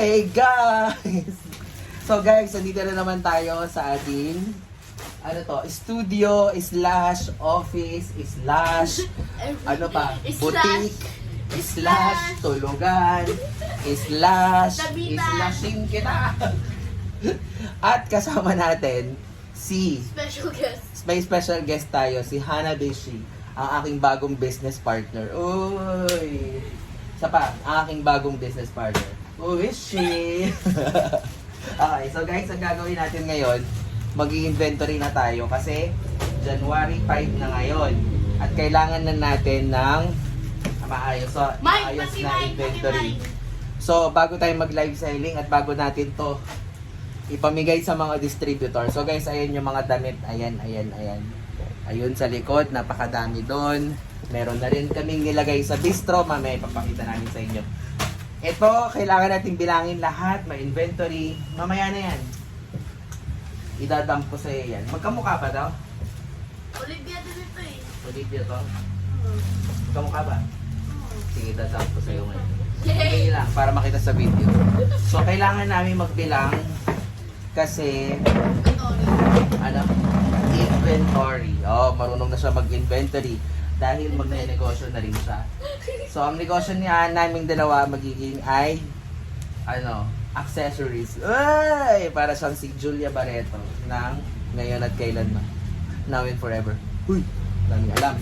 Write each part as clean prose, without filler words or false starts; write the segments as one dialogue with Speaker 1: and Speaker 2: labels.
Speaker 1: Hey guys! So guys, nandito na naman tayo sa ating studio slash office slash boutique slash tulugan slash slashin kita. At kasama natin si may special guest tayo, si Hana Beshi, ang aking bagong business partner. Uy! Isa pa, ang aking bagong business partner. Who is she? Okay, so guys, ang gagawin natin ngayon, mag-i-inventory na tayo kasi January 5 na ngayon. At kailangan na natin ng maayos na inventory. So, bago tayo mag-live selling at bago natin to ipamigay sa mga distributor. So guys, ayan yung mga damit. Ayan. Ayun sa likod, napakadami doon. Meron na rin kaming nilagay sa bistro. Mamaya ipapakita namin sa inyo. Ito, kailangan natin bilangin lahat. May inventory. Mamaya na yan. Idadump ko sa iyo yan. Magkamukha ba daw?
Speaker 2: Olivia din ito eh.
Speaker 1: Olivia to? Magkamukha ba? Sige, idadump ko sa iyo ngayon. Sige lang, para makita sa video. So, kailangan namin magbilang kasi inventory. Oh, marunong na siya mag-inventory dahil magne-negosyo na rin siya. So, ang negosyo niya naming dalawa magiging ay accessories. Ay, para siyang si Julia Barreto ng Ngayon at Kailanman. Now and Forever. Uy, daming alam.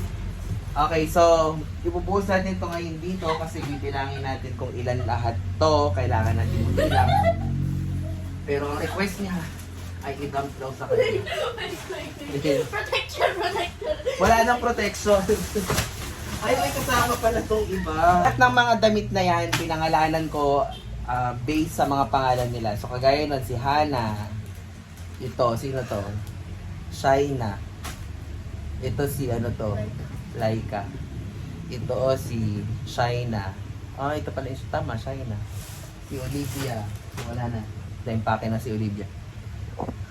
Speaker 1: Okay, so ibubuhos natin ito ngayon dito kasi bibilangin natin kung ilan lahat to. Kailangan natin magbilang. Pero ang request niya ay i-dump daw sa kanya.
Speaker 2: Protection.
Speaker 1: Wala nang protection. Ay, may kasama pala tong iba. At ng mga damit na yan, pinangalanan ko based sa mga pangalan nila. So, kagaya nun, si Hana. Ito, sino to? Shaina. Ito si Laika. Ito si Shaina. Ito pala yung tama, Shaina. Si Olivia. Wala na. Impake na si Olivia.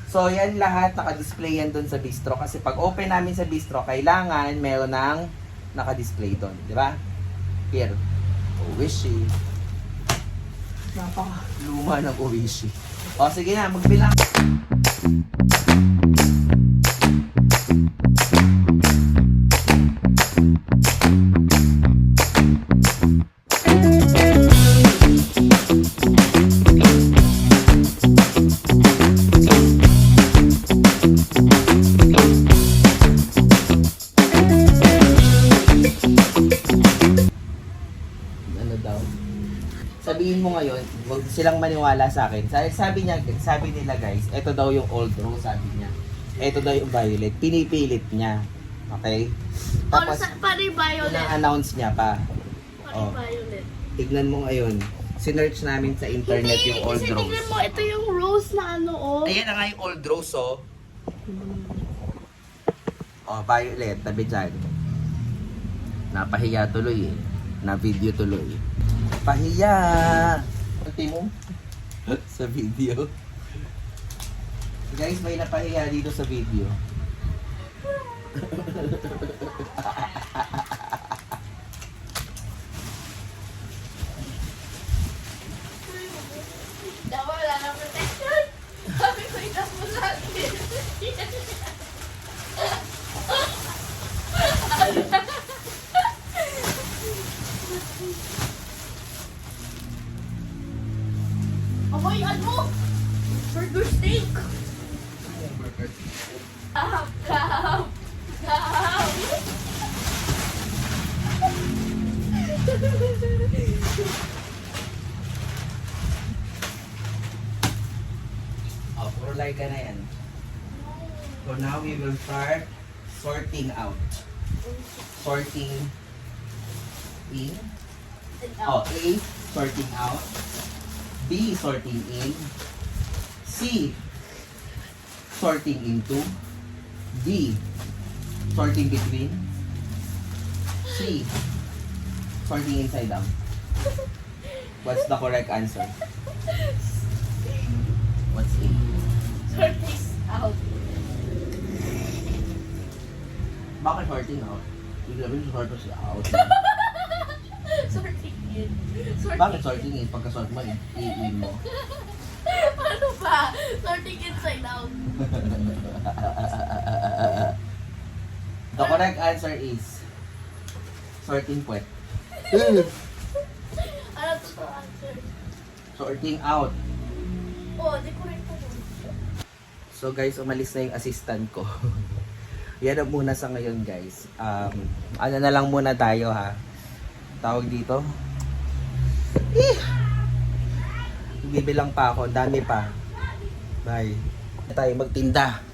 Speaker 1: So, yan lahat naka-display yan doon sa bistro. Kasi pag open namin sa bistro, kailangan meron ng naka-display doon. Di ba? Here. Oishi. Napaka-luma ng Oishi. O, sige na. Magbilang. Sabihin mo ngayon, huwag silang maniwala sa akin. Sabi nila guys, ito daw yung old rose, sabi niya. Ito daw yung violet. Pinipilit niya. Okay? Tapos,
Speaker 2: paano yung violet?
Speaker 1: na-announce niya pa.
Speaker 2: Paano yung violet?
Speaker 1: Tignan mo ngayon. Sinearch namin sa internet yung old
Speaker 2: kasi
Speaker 1: rose.
Speaker 2: tignan mo, ito yung rose na
Speaker 1: Ayan na nga yung old rose, oh. Oh, violet, tabi dyan. Napahiya tuloy eh. Na-video tuloy. Pahiya! Pati mo? Sa video. Guys, may napahiya dito sa video.
Speaker 2: Wala na protection. Sabi ko, itas mo sa akin. Amoy, burger steak. Kam.
Speaker 1: Oh, puro like na yan. So now we will start sorting out. Sorting in. Oh, A, sorting out. B, sorting in. C, sorting into. D, sorting between. C, sorting inside out. What's the correct answer? What's A?
Speaker 2: Sorting out.
Speaker 1: Bakit sorting out? Ibig sabihin sort siya out.
Speaker 2: Sorting in. Sorting
Speaker 1: Bakit sorting in? Pagka-sort mo, i-in mo.
Speaker 2: Ano ba? Sorting inside out.
Speaker 1: The correct answer is sorting puwet.
Speaker 2: Ano to the answer?
Speaker 1: Sorting out.
Speaker 2: Oh, di correct pa dun.
Speaker 1: So guys, umalis na yung assistant ko. Yan ang muna sa ngayon guys. Ano na lang muna tayo ha. Tawag dito. Bibilang pa ako. Dami pa. Bye. Tayo magtinda.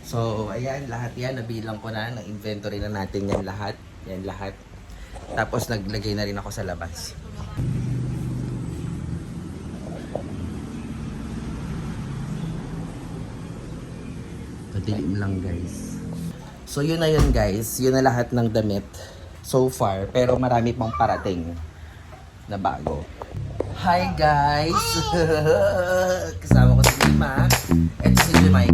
Speaker 1: So, ayan. Lahat yan. Nabilang ko na. Nag-inventory na natin yan lahat. Yan lahat. Tapos naglagay na rin ako sa labas. Padilim lang guys. So yun na yun guys. Yun na lahat ng damit so far. Pero marami pang parating na bago. Hi guys! Kasama ko si Lima. Ito si Jemai.